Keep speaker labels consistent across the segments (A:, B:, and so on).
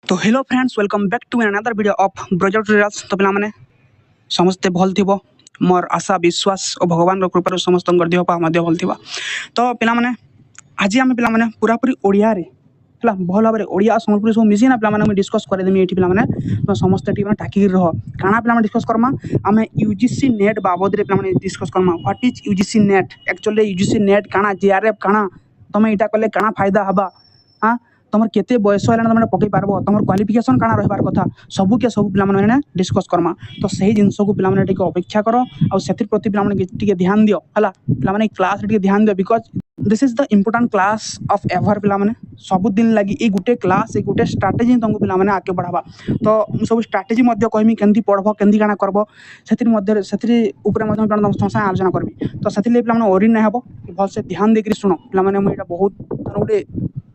A: तो hello friends welcome back to another video of ब्रोजर tutorials. तो पिला माने समस्ते भल थिबो मोर आशा विश्वास और भगवान रो कृपा समस्त देह पा मध्य भल थिबा। तो पिला माने आज आम पिला माने पूरा पूरी ओडिया रे हला भल भाबरे ओडिया संस्कृति सब मिसी ना पिला माने डिस्कस करे देमी एठी पिला माने तो समस्त टी टाकी रह काना पिला माने डिस्कस करमा आमे यूजीसी नेट बाबद रे पिला माने discuss Karma what is UGC net actually UGC net काना जेआरएफ काना तमे इटा कले काना फायदा हबा हां तुम केते बयस है तुम पकई पार तुम क्वालिफिकेशन काना रही कथा सबू के सब पे डिस्कस करमा। तो सही जिनस को पे अपेक्षा कर प्रति पे ध्यान दियो है पे क्लास ध्यान दियो because this is the important class of ever पे सबुदिन लगी ये गोटे क्लास ये गोटे स्ट्राटेजी तुमको पे आगे बढ़ावा। तो सब स्ट्राटेजी कहमी केमती पढ़ब केमती काना करब से आलोचना करबी। तो से पे ओरी ना हे भलसे ध्यान देकर शुण पे मुझे बहुत गोटे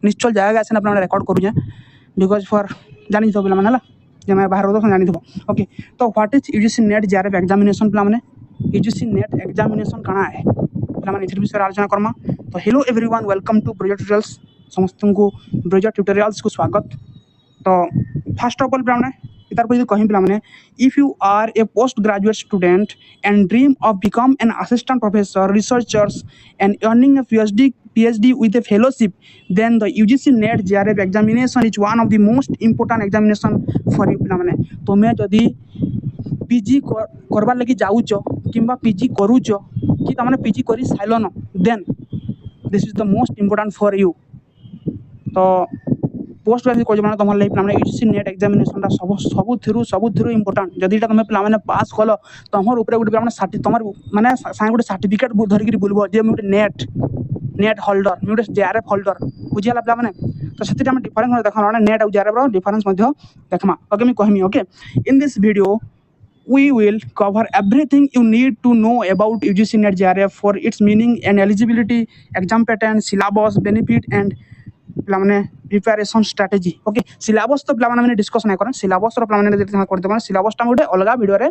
A: निश्चल जगह आसे ना रेकर्ड करूँ बिकज फॉर जानी पे पे मैं बाहर तो जानी ओके। तो what is UGC NET JRF examination पे यूजीसी नेट एग्जामिनेशन काना है पे विषय आलोचना करमा। तो हेलो एवरीवन वेलकम टू ब्रोजर ट्यूटोरियल्स समस्त को ब्रोजर ट्यूटोरियल्स को स्वागत। तो फर्स्ट ऑफ ऑल पे इतार को कहीं पे if you are a post graduate student and dream of become an assistant professor researchers and earning a PhD with a fellowship, then the UGC NET JRF examination is one of the most important examination for you पिला तुम्हें जदि PG करबार लगी जाऊच किंबा PG करूच कि तमाने PG करी साइलन then this is the most important for you. तो पोस्ट ग्रेजुएट कोज माने तुम पे यूजीसी नेट एग्जामिनेशन सबुथिरु इम्पोर्टाट जदि तुम पे पास कल तुम ऊपर गोटे पे तुम माने सागे गोटे सर्टिफिकेट धरिक बुलब जे मुझे नेट होल्डर मुझे जेआरएफ होल्डर बुझीगला पे मैंने। तो से डिफरेन्स देखा नेट और जेआरएफ डिफरेन्स देखमा ओके मैं कहमी okay. In this video we will cover everything you need to know about UGC NET JRF for its meaning and eligibility, exam pattern, syllabus, benefit and preparation strategy okay. Syllabus तो पे discuss नहीं करें syllabus पे syllabus गोटे अलग video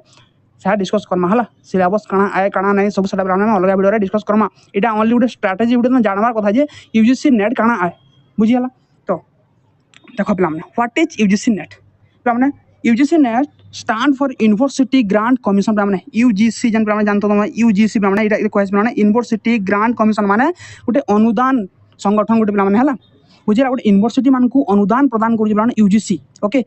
A: से discuss Karma है syllabus काना आए काना नहीं सब सारा अलग वीडियो डिस्कस करमा यहाँ ओनली गोटे स्ट्रेटेजी गोटे जानवर कथा जे यूजीसी नेट काना आए बुझीगला। तो देख पे व्हाट इज यूजीसी नेट पे UGC net stand for university grant commission पे यूजीसी जन पे जानते तुम यूजीसी पे कहे यूनिवर्सिटी ग्रांट कमिशन माने गोटे अनुदान संगठन गोटे पे है बुझे गोटे यूनिवर्सिटी मान को अनुदान प्रदान कर यूजीसी ओके।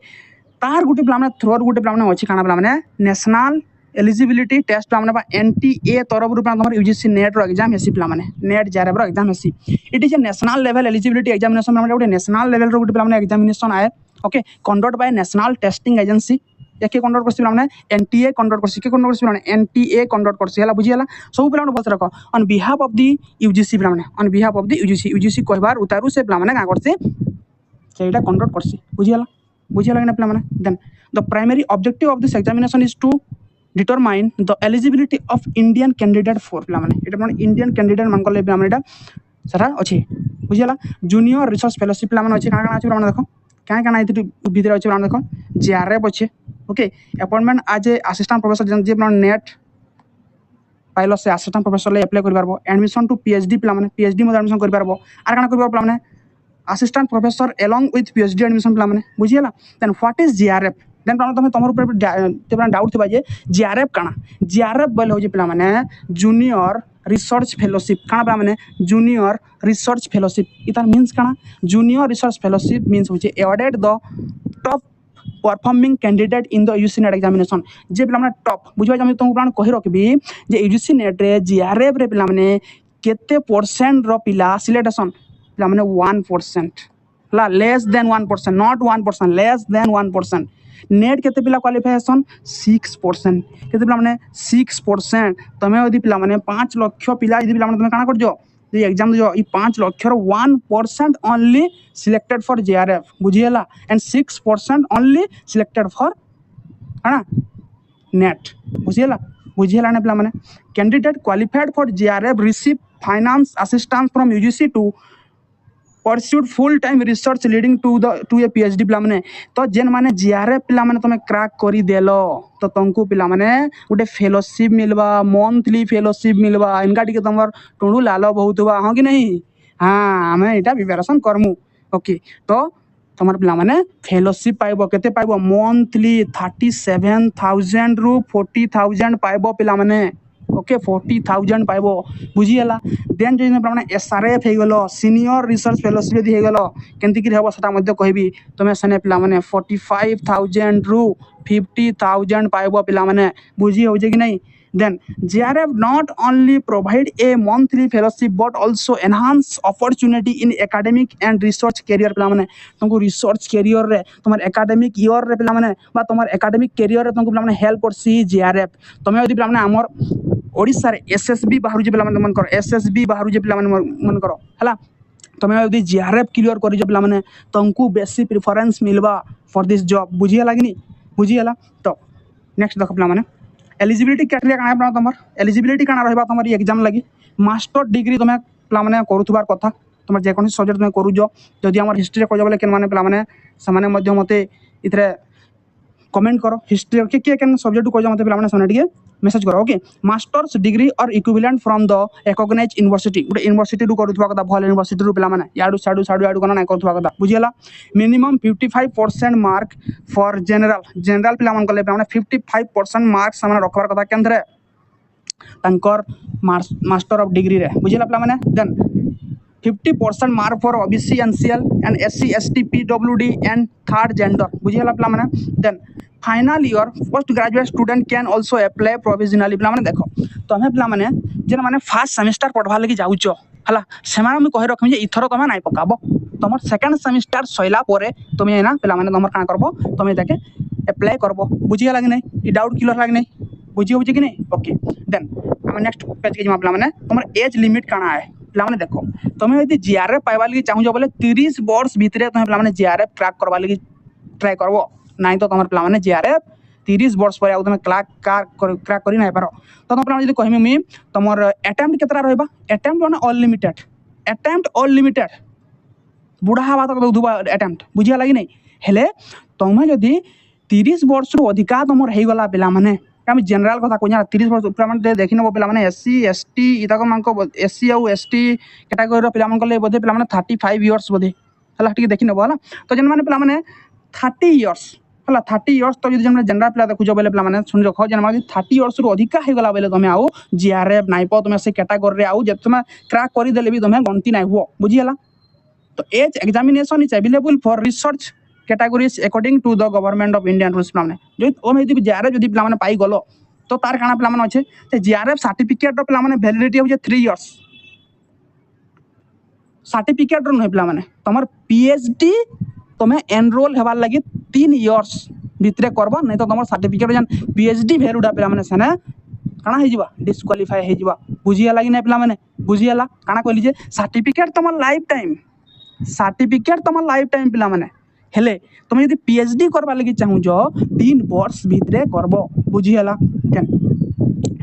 A: तार गोटे पे थ्रोर गोटे पे अच्छी काना पे नेशनल एलिजिबिलिटी टेस्ट पे NTA तरफ तुम यूजीसी नेट एग्जाम हेसी पे नेट जेआरएफ एग्जाम हेसी it is a national level eligibility examination गोटे नेशनल लेवल गोटे पे एग्जामिनेशन आए okay conduct by national testing agency एक कंडक्ट कर NTA कंडक्ट कर NTA कंडक्ट कर बुझीगला सब पे बस रख on behalf of the UGC पे on behalf of the UGC कहबार उतारू से पे क्या करसी सेटा कंडक्ट करसी बुझीगला कि पे then the primary objective of this examination is to determine the eligibility of Indian candidate for पे इंडियन कैंडिडेट मान पे सारा अच्छे बुझीगला जूनियर रिसर्च फेलोशिप पे अच्छे क्या अच्छे देख क्या भितर अच्छे देख जेआरएफ अच्छे ओके अपॉइंटमेंट आज ए असिस्टेंट प्रोफेसर जी नेट पाइल से असिस्टेंट प्रोफेसर एप्लाई कर पारबो एडमिशन टू PhD पे PhD एडमिशन कर पारबो आर काना कर पारबो assistant professor along with PhD admission पे बुझीगला। Then what is JRF then तुम ऊपर डाउट थी जे जेआरएफ काना जेआरएफ बोले हो पे जूनियर रिसर्च फेलोशिप काना पे जूनियर रिसर्च फेलोशिप इतार मीन्स काना जूनियर रिसर्च फेलोशिप मीन्स होचे awarded the top performing candidate in the UGC NET examination जे पे टॉप बुझे तुमको कही रखी जे यूजीसी नेट रे जेआरएफ रे पे केते परसेंट रो पिला सिलेक्शन पे 1% less than 1% not 1% less than 1% NET केते पिला क्वालिफिकेशन 6% केते पिला 6% तमे यदि पिला 5 लाख पिला यदि पिला तमे काना कर जो ये एग्जाम जो 5 lakh 1% only selected for JRF बुझीगला एंड 6% ओनली सिलेक्टेड फॉर है नेट बुझीगला ने पिला candidate qualified for JRF receive finance assistance from UGC to pursued full time research leading to a PhD पे तो जेन माने जेआरएफ पे तुम क्रैक कर देल तो तुमको पे गोटे फेलोशिप मिलवा मंथली फेलोशिप मिलवा इनका टी तुम टुणु लाल बहुत हुआ हाँ कि नहीं हाँ आम यहाँ प्रिपेरेसन करमु ओके। तो तुम पिला माने फेलोशिप पाइबो केते पाइबो मंथली 37,000 रु 40,000 पाइबो पिला माने ओके 40,000 पाइबो बुझीगला देन जो पिला माने एसआरएफ हे गलो सीनियर रिसर्च फेलोशिप यदि हे गलो केंति कि हेबो सेटा मध्ये कहबी तुमे सने पिला माने 45,000 रु 50,000 पाइबो पिला माने बुझी होजे कि नहीं then JRF not only provide a monthly fellowship but also enhance opportunity in academic and research career पिला माने तुमको रिसर्च कैरियर रे तुम्हार एकेडमिक ईयर रे पिला माने बा तुम्हार एकेडमिक कैरियर रे तुमको पिला माने हेल्प करसी JRF तमे यदि पिला माने हमर ओडिसा रे SSB बाहरु जे पिला माने मन कर SSB बाहरु जे पिला माने मन करो हला तमे यदि JRF क्लियर करि जे पिला माने तुमको बेसी प्रेफरेंस मिलबा फॉर दिस जॉब बुझिया लागनी बुझियाला तो नेक्स्ट देख पिला माने एलिजिबिलिटी क्राइटेरिया काना है तुम एलिजिबिलिटी काना रहबा तुम एग्जाम लगी मास्टर डिग्री तुम पिला माने करूथबार कथा तुम जेकोनी सब्जेक्ट तुम करूज जदि हमर हिस्ट्री कर बोले केन माने पिला माने सामान्य मध्य मते इथरे कमेंट करो हिस्ट्री के केन सब्जेक्ट को मते पिला माने सने टिके मेसेज करो ओके मास्टर्स डिग्री और equivalent from the recognise university गोटे यूनिवर्सिटी रु करूथबा कथा भल यूनिवर्सिटी रु पिला माने याडू साडू कोना नै करूथबा कथा बुझियला मिनिमम 55% मार्क फॉर जनरल पिला मन कले पिला माने 55% मार्क सामान रखबार कथा केंद्रे तंकर मास्टर ऑफ डिग्री रे बुझियला पिला माने then 50% mark for OBC NCL and SC ST PWD and third gender बुझियला पिला माने then final year post graduate student can also apply provisionally पिला माने देखो तमे पिला माने जेन माने फर्स्ट सेमेस्टर पढ़वा लगी जाउचो हला सेमाने हम कहि रखम जे इथरो तमे नाइ पकाबो तमर सेकंड सेमेस्टर सइला परे तमे ना पिला माने तमर काना करबो तमे जाके अप्लाई करबो बुझिया लागे नै ई डाउट क्लियर लागे नै बुझियो बुझि कि नै ओके देन हम नेक्स्ट पेज के जमा पिला माने तमर एज लिमिट काना है पिला माने देखो तमे यदि JRF पाइबा लगी चाहू बोले 30 वर्ष भितरे तमे पिला माने JRF क्रैक करबा लगी ट्राई करबो नहीं तो तुम पे JRF 30 वर्ष पर तुम क्रैक कर नहीं पार तो तुम पे कहमी मुझे तुम अटेम्प्ट केतरा रहा अटेम्प्ट मैंने अनलिमिटेड अटेम्प्ट अनलिमिटेड बुढ़ा हवा तक दौथुबा अटेम्प्ट बुझिया लगी नहीं हेले तुम्हें जदि 30 वर्ष रु अधिका तुम होगला पिला माने आम जनरल कथा कहूँ 30 वर्ष पे देखी नब पे SC ST इतक मान SC आउ ST कैटेगोरी पे बोधे पे 35 इयर्स बोधे है देखी नब है तो जेन मैंने पे 30 इयर्स है 30 इयर्स तो जो जनरल पिला देखुच बोले पे शुणी रख जेन 30 इयर्स रु अधिका होगला बोले तुम आउ JRF नाइप तुम से कैटेगोरी आउ जब तुम क्रैक करदे भी तुम गणती ना हुआ बुझीगला तो as examination is available for research categories according to the government of Indian rules पे जो ओम यदि JRF जदि पे पाई गलो तो तार काना पे अच्छे JRF सर्टिफिकेट पे वैलिडिटी हो 3 इयर्स सर्टिफिकेट नुहे पे तुम PhD तुम्हें एनरोल होबार लगी 3 इयर्स भितर करब नहीं तो तुम सर्टिफिकेट जन PhD वैल्यूटा पे सेने काना हो डिस्क्वालीफाई हो बुझीगला कि नहीं पे बुझीगला काना कहली जे सर्टिफिकेट तुम लाइफ टाइम पिला माने हेले तुम यदि PhD करबा लगी चाहू 3 वर्ष भितर करब बुझीगला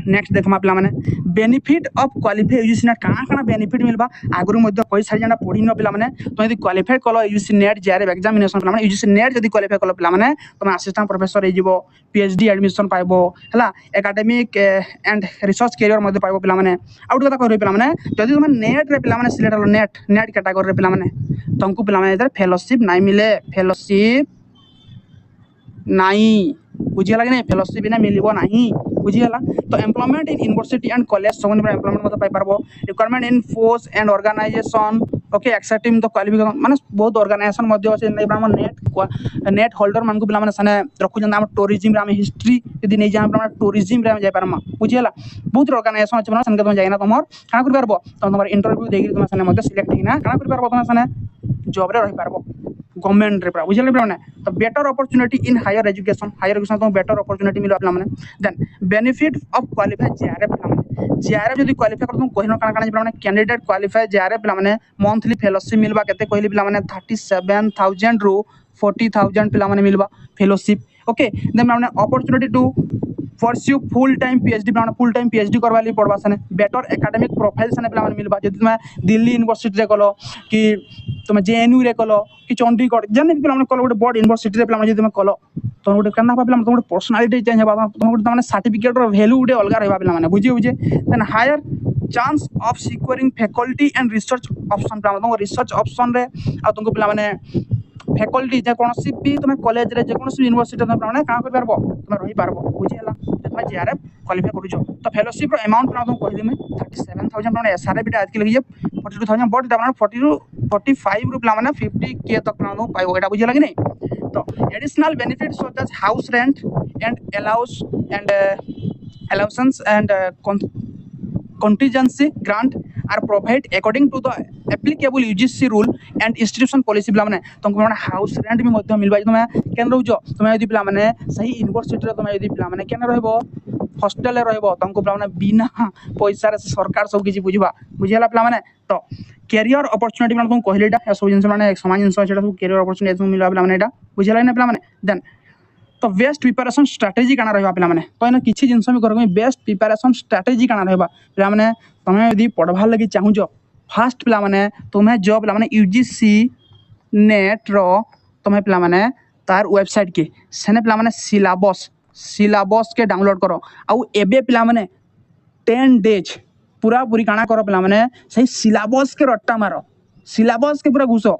A: नेक्स्ट देखमा पिला माने benefit of qualify UGC net काना काना बेनिफिट मिलबा आगरु मध्ये कई सारी जणा पढी न पिला माने तुम यदि क्वालिफाई कलो यूजीसी नेट JRF एग्जामिनेशन पिला माने यूजीसी नेट यदि क्वालिफाई कलो पिला माने तुम असिस्टेंट प्रोफेसर हे जिवो PhD एडमिशन पाइबो हला एकेडमिक एंड रिसर्च कैरियर मध्ये पाइबो पिला माने आउट कथा कहरे पिला माने यदि तुम नेट रे पिला माने सिलेक्ट हलो नेट कैटेगरी रे पिला माने तुमको पिला माने इधर फेलोशिप नाइ मिले फेलोशिप नाइ बुझिगला कि नहीं फेलोशिप बिना मिलबो नहीं बुझीगला तो employment in university and college सब एम्प्लॉयमेंट मत पाई पारबो requirement in force and organization okay accepting the qualification माने बहुत ऑर्गेनाइजेशन मध्ये अछि नेट होल्डर मान को पिला माने सने रखु जन हम टूरिज्म रे हम हिस्ट्री यदि नै जान हम टूरिज्म रे हम जाय पारमा बुझीगला बहुत ऑर्गेनाइजेशन अछि माने सनके तुम जाइना तुमर काना कर पारबो तुमर इंटरव्यू देगी तुम सने मध्ये सिलेक्ट हिना काना कर पारबो तुम सने जॉब रे रहि पारबो गवर्नमेंट रे पूरा बुझले पे तो better opportunity in higher education तो बेटर अपॉर्चुनिटी मिलो पे then benefit of qualify JRF जदि क्वालिफाई कर तुम कहिनो काना काना पे कैंडिडेट क्वालिफाई JRF पे मंथली फेलोशिप मिलबा केते कहली पे 37,000 रु 40,000 पे मिलबा फेलोशिप ओके देन पे opportunity to pursue full time PhD करवा लिए पड़वा सने बेटर एकेडमिक प्रोफाइल सने पे मिलबा जदि तुम दिल्ली यूनिवर्सिटी रे कलो कि तुम JNU रे कलो कि चंडीगढ़ जने पे कलो गोटे बड़ यूनिवर्सिटी रे पे तुम कलो तुम गोटे केना पे तुम गोटे पर्सनालिटी चेंज होबा तुम गोटे माने सर्टिफिकेट रो वैल्यू गोटे अलग रहबा पे बुझे then higher chance of securing faculty and research option पे तुम रिसर्च ऑप्शन रे आ तुमको पे फैकल्टी जेकोसी भी तुम कॉलेज रे जेकोसी यूनिवर्सिटी तुम पिलाने कां कर पारबो तुम रही पारबो बुझिला तुम जेआरएफ क्वालिफाई करूछ तो फेलोशिप रो अमाउंट प्लान तुम कहि देमे 37000 प्लान एसआरए भी आज के लगी 42000 बट प्लान 40 टू 45 रु प्लान 50 के तक प्लान तुम पाइबो एटा बुझिला कि नहीं तो additional benefits such as house rent and allowances and contingency grant are provided according to the applicable UGC rule and institution policy पिला माने तुमको माने हाउस रेंट भी मध्य मिलबा तुमे केन रहउजो तुमे यदि पिला माने सही यूनिवर्सिटी रे तुमे यदि पिला माने केन रहबो हॉस्टल रे रहबो तुमको पिला माने बिना पैसा रे सरकार सब किछि बुझबा बुझिला पिला माने तो कैरियर अपॉर्चुनिटी माने तुम कहलेटा सब जिंस माने समान जिंस सेटा सब कैरियर अपॉर्चुनिटी तुम मिलबा पिला माने एटा बुझिला ना पिला माने देन तो बेस्ट प्रिपरेशन स्ट्रेटेजी काना रहबा पिला माने तो एना किछि जिंस में करबो बेस्ट प्रिपरेशन स्ट्रेटेजी काना रहबा पिला माने तुमे यदि पढ़वा लगी चाहूजो फास्ट पिला माने तुमे जो पिला माने यूजीसी नेट रो तुमे पिला माने तार वेबसाइट के सेने पिला माने सिलेबस के डाउनलोड करो आउ एबे पिला माने 10 डेज पूरा पूरी काना करो पिला माने सही सिलेबस के रट्टा मारो सिलेबस के पूरा घुसो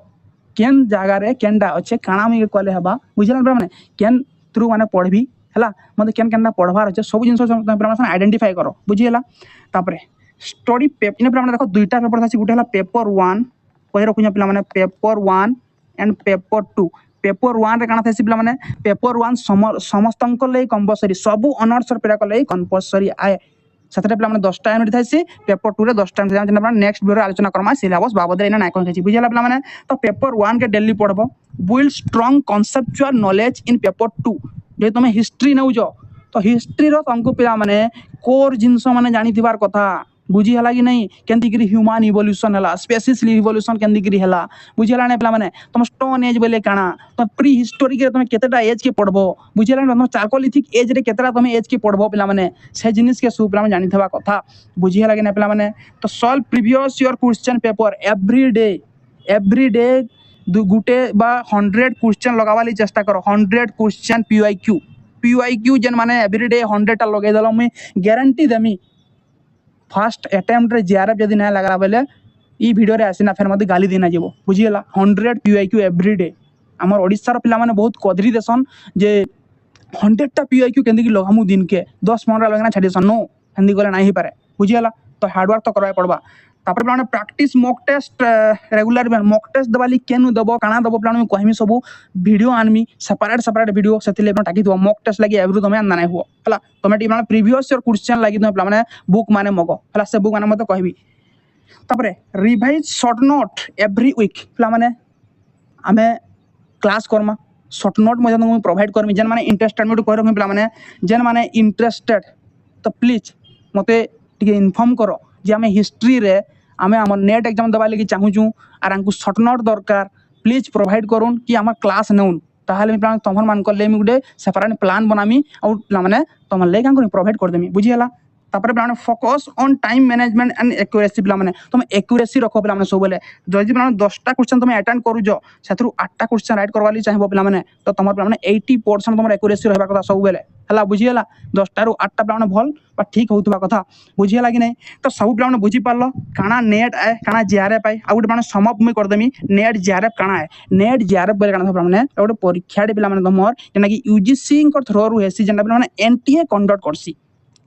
A: केन जगह रे केनडा अच्छे काना में कले हबा बुझला पिला माने केन थ्रू माने पढ़बी हला मते केन केनडा पढ़वार अच्छे सब जिंस पिला माने आइडेंटिफाई करो बुझिला तापरे स्टडी पेपर इन पिला माने देखो दुईटा पेपर थासी गुटे हला पेपर 1 कहि रखु냐 पिला माने पेपर 1 एंड पेपर 2 पेपर 1 रे काना थासी पिला माने पेपर 1 समस्तंक ले कंपलसरी सब ऑनर्स पेरा कले कंपलसरी आए सतरे पिला माने 10 टा यूनिट थासी पेपर 2 रे 10 टा यूनिट जेना नेक्स्ट वीडियो आलोचना करमा सिलेबस बाबद रे ना कोन थासी बुझिला पिला माने तो पेपर 1 के डेली पढ़बो build strong conceptual knowledge in paper 2 जे तुम हिस्ट्री नउजो तो हिस्ट्री रो तुमको पिला माने कोर जिंस माने जानि थिबार कथा बुझी हला कि नहीं केंदी गिरी ह्यूमन इवोल्यूशन हला स्पेसिस इवोल्यूशन केंदी गिरी हला बुझी हला ने पिला माने तुम स्टोन एज बोले काना तुम प्री हिस्टोरिक रे तुम केतेटा एज के पढ़बो बुझी हला तुम चार्कोलिथिक एज रे केतेटा तुम एज के पढ़बो पिला माने से जिनिस के सु पिला माने जानि थबा कथा बुझी हला कि ने पिला माने तो solve previous your question paper every day गुटे बा 100 क्वेश्चन लगावाली चेष्टा करो 100 क्वेश्चन पीवाईक्यू जेन माने एवरी डे 100 टा लगे दलो मैं गारंटी देमी फर्स्ट अटेम्प्ट रे जेआरएफ जदी ना लगा बेले ई वीडियो रे आसीना फेर मते गाली देना जेबो बुझियला 100 पीवाईक्यू एवरी डे हमर ओडिसा रो पिला माने बहुत कदरी देसन जे 100 टा पीवाईक्यू केंदी की लगामु दिन के 10-15 लगना छाडी सन नो हिंदी गले नाही पारे बुझियला तो हार्ड वर्क तो करबा पड़बा तापर plan practice mock test regular mock test दबाली केनु दबो काना दबो प्लान में कहमी सब वीडियो आनमी सेपरेट वीडियो सेतिले टाकी दो मॉक टेस्ट लागि एवरी तमे आना नै हो हला तमे T plan previous year question लागि तमे प्लान माने बुक माने मगो हला से बुक माने मते कहबी तापर revise short note every week plan माने हमें क्लास करमा शॉर्ट नोट मजे तुमको प्रोवाइड करमी जेन माने इंटरेस्टेड में कह रखमी प्लान माने जेन माने इंटरेस्टेड तो प्लीज मते टिके इन्फॉर्म करो जे हमें हिस्ट्री रे आमे हमर नेट एग्जाम दबा लगी चाहूचू आर हमको शॉर्ट नोट दरकार प्लीज प्रोवाइड करूँ कि हमार क्लास नउन ताहले प्लान तमन मान कर ले मी गुडे सेपरेट प्लान बनामी और माने तमन ले कान प्रोवाइड कर देमी बुझियला तापर plan focus on time management and accuracy plan माने तुम एक्यूरेसी रखो प्लान माने सब बेले जदि प्लान 10 टा क्वेश्चन तुम अटेंड करूजो सेथरु 8 टा क्वेश्चन राइट करवाली चाहिबो प्लान माने तो तमर प्लान माने 80% तमर एक्यूरेसी रहबा कथा सब बेले हला बुझियला 10 टा रु 8 टा प्लान भल बा ठीक होतबा कथा बुझियला कि नहीं तो सब प्लान बुझी पारलो काना नेट आए काना जेआरएफ आए आ गुटे प्लान समअप में कर देमी नेट जेआरएफ काना है नेट जेआरएफ बेले काना प्लान माने गुटे परीक्षा दे प्लान माने तमर जेना कि यूजीसी को थ्रो रु हेसी जेना प्लान माने एनटीए कंडक्ट करसी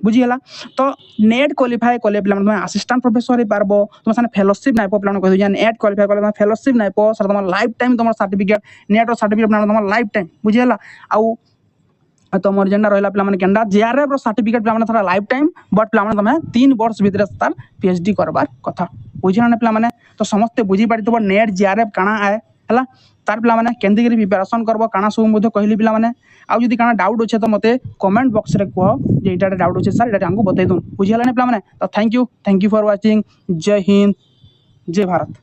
A: बुझियला तो नेट क्वालिफाई कले प्लान तुम असिस्टेंट प्रोफेसर ही पारबो तुम साने फेलोशिप नाइ पो प्लान कहि नेट क्वालिफाई कले तुम फेलोशिप नाइ पो सर तुम लाइफ टाइम तुम सर्टिफिकेट नेट रो सर्टिफिकेट प्लान तुम लाइफ टाइम बुझियला आउ तुम जेना रहला प्लान माने केंडा जेआरएफ रो सर्टिफिकेट प्लान माने थरा लाइफ टाइम बट प्लान माने तुम 3 वर्ष भीतर तार पीएचडी करबार कथा बुझिला ने प्लान माने तो समस्त बुझी पारि तो नेट जेआरएफ काना आए हला तार पिला माने केंदी करी प्रिपरेशन करबो काना सब मध्ये कहली पिला माने आ जदी काना डाउट होचे तो मते कमेंट बॉक्स रे कहो जे एटा डाउट होचे सर एटा हमको बतै दउन बुझिला ने पिला माने तो थैंक यू फॉर वाचिंग जय हिंद जय भारत।